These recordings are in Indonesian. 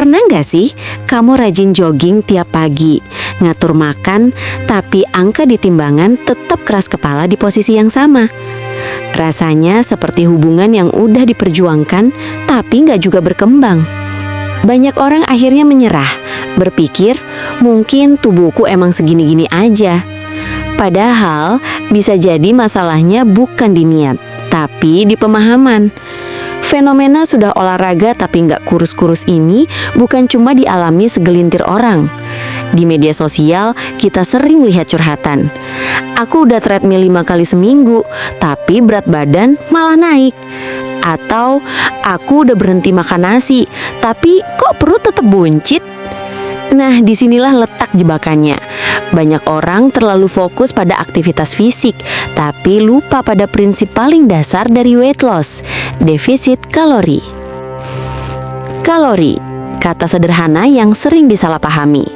Pernah nggak sih kamu rajin jogging tiap pagi, ngatur makan, tapi angka di timbangan tetap keras kepala di posisi yang sama? Rasanya seperti hubungan yang udah diperjuangkan, tapi nggak juga berkembang. Banyak orang akhirnya menyerah, berpikir mungkin tubuhku emang segini-gini aja. Padahal bisa jadi masalahnya bukan di niat, tapi di pemahaman. Fenomena sudah olahraga tapi nggak kurus-kurus ini bukan cuma dialami segelintir orang. Di media sosial kita sering lihat curhatan. Aku udah treadmill 5 kali seminggu, tapi berat badan malah naik. Atau aku udah berhenti makan nasi, tapi kok perut tetap buncit? Nah, disinilah letak jebakannya. Banyak orang terlalu fokus pada aktivitas fisik, tapi lupa pada prinsip paling dasar dari weight loss, defisit kalori. Kalori, kata sederhana yang sering disalahpahami.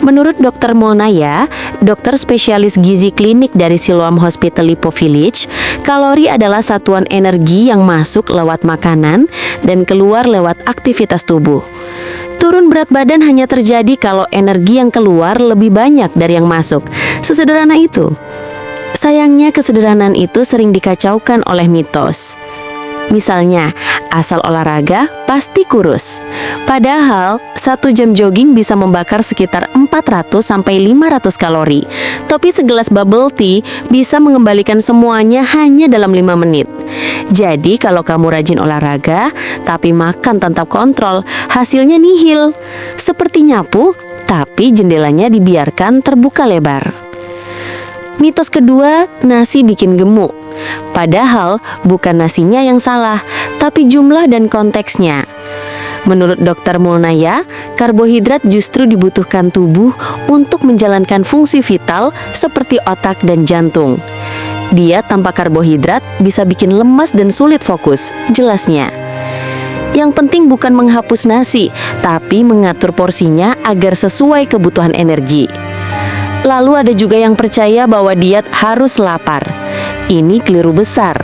Menurut Dr. Mulnaya, dokter spesialis gizi klinik dari Siloam Hospital Lippo Village, kalori adalah satuan energi yang masuk lewat makanan dan keluar lewat aktivitas tubuh. Turun berat badan hanya terjadi kalau energi yang keluar lebih banyak dari yang masuk. Sesederhana itu. Sayangnya kesederhanaan itu sering dikacaukan oleh mitos. Misalnya, asal olahraga pasti kurus. Padahal, 1 jam jogging bisa membakar sekitar 400-500 kalori. Tapi segelas bubble tea bisa mengembalikan semuanya hanya dalam 5 menit. Jadi kalau kamu rajin olahraga, tapi makan tanpa kontrol, hasilnya nihil. Seperti nyapu, tapi jendelanya dibiarkan terbuka lebar. Mitos kedua, nasi bikin gemuk. Padahal bukan nasinya yang salah, tapi jumlah dan konteksnya. Menurut Dr. Mulnaya, karbohidrat justru dibutuhkan tubuh untuk menjalankan fungsi vital seperti otak dan jantung. Diet tanpa karbohidrat bisa bikin lemas dan sulit fokus, jelasnya. Yang penting bukan menghapus nasi, tapi mengatur porsinya agar sesuai kebutuhan energi. Lalu ada juga yang percaya bahwa diet harus lapar. Ini keliru besar.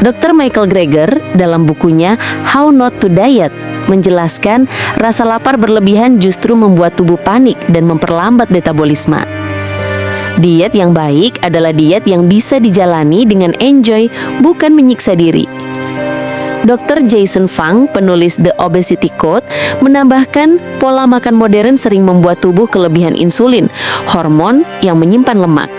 Dr. Michael Greger dalam bukunya How Not to Diet menjelaskan rasa lapar berlebihan justru membuat tubuh panik dan memperlambat metabolisme. Diet yang baik adalah diet yang bisa dijalani dengan enjoy, bukan menyiksa diri. Dr. Jason Fung, penulis The Obesity Code, menambahkan pola makan modern sering membuat tubuh kelebihan insulin, hormon yang menyimpan lemak.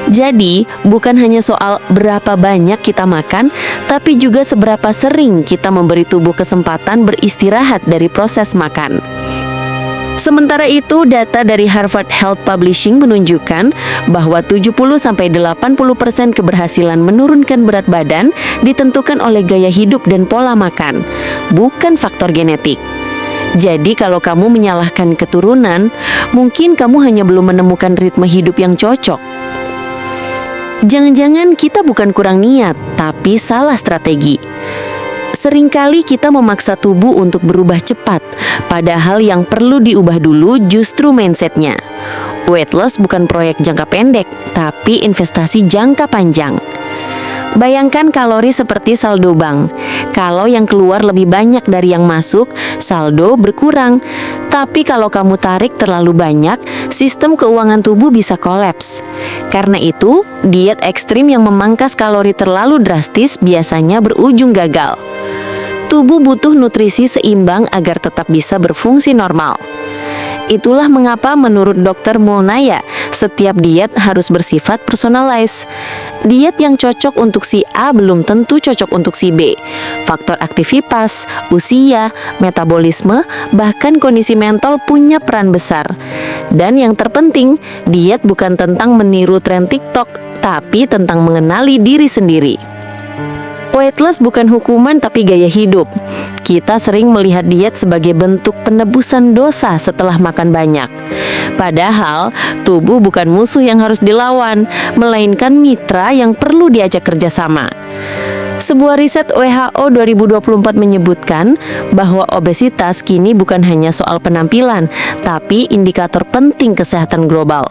Jadi, bukan hanya soal berapa banyak kita makan, tapi juga seberapa sering kita memberi tubuh kesempatan beristirahat dari proses makan. Sementara itu, data dari Harvard Health Publishing menunjukkan bahwa 70-80% keberhasilan menurunkan berat badan ditentukan oleh gaya hidup dan pola makan, bukan faktor genetik. Jadi kalau kamu menyalahkan keturunan, mungkin kamu hanya belum menemukan ritme hidup yang cocok. Jangan-jangan kita bukan kurang niat, tapi salah strategi. Seringkali kita memaksa tubuh untuk berubah cepat, padahal yang perlu diubah dulu justru mindsetnya. Weight loss bukan proyek jangka pendek, tapi investasi jangka panjang. Bayangkan kalori seperti saldo bank. Kalau yang keluar lebih banyak dari yang masuk, saldo berkurang. Tapi kalau kamu tarik terlalu banyak, sistem keuangan tubuh bisa kolaps. Karena itu, diet ekstrim yang memangkas kalori terlalu drastis biasanya berujung gagal. Tubuh butuh nutrisi seimbang agar tetap bisa berfungsi normal. Itulah mengapa menurut Dr. Mulnaya, setiap diet harus bersifat personalized. Diet yang cocok untuk si A belum tentu cocok untuk si B. Faktor aktivitas, usia, metabolisme, bahkan kondisi mental punya peran besar. Dan yang terpenting, diet bukan tentang meniru tren TikTok, tapi tentang mengenali diri sendiri. Weight loss bukan hukuman tapi gaya hidup. Kita sering melihat diet sebagai bentuk penebusan dosa setelah makan banyak. Padahal, tubuh bukan musuh yang harus dilawan, melainkan mitra yang perlu diajak kerjasama. Sebuah riset WHO 2024 menyebutkan bahwa obesitas kini bukan hanya soal penampilan, tapi indikator penting kesehatan global.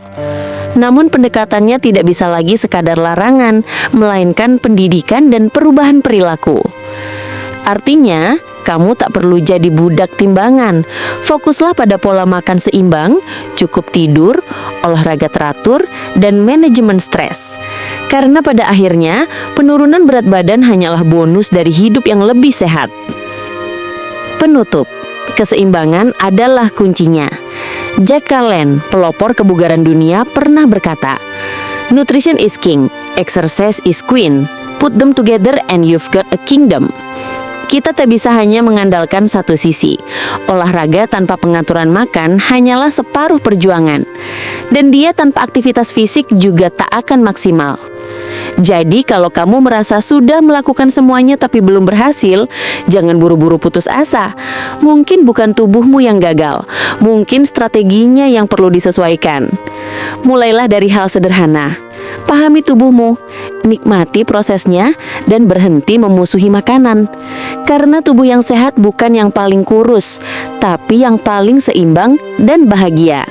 Namun pendekatannya tidak bisa lagi sekadar larangan, melainkan pendidikan dan perubahan perilaku. Artinya, Kamu tak perlu jadi budak timbangan. Fokuslah pada pola makan seimbang, cukup tidur, olahraga teratur, dan manajemen stres. Karena pada akhirnya, penurunan berat badan hanyalah bonus dari hidup yang lebih sehat. Penutup, keseimbangan adalah kuncinya. Jack Canland, pelopor kebugaran dunia, pernah berkata, "Nutrition is king, exercise is queen. Put them together and you've got a kingdom." Kita tak bisa hanya mengandalkan satu sisi. Olahraga tanpa pengaturan makan hanyalah separuh perjuangan. Dan dia tanpa aktivitas fisik juga tak akan maksimal. Jadi kalau kamu merasa sudah melakukan semuanya tapi belum berhasil, jangan buru-buru putus asa. Mungkin bukan tubuhmu yang gagal, mungkin strateginya yang perlu disesuaikan. Mulailah dari hal sederhana. Pahami tubuhmu, nikmati prosesnya, dan berhenti memusuhi makanan. Karena tubuh yang sehat bukan yang paling kurus, tapi yang paling seimbang dan bahagia.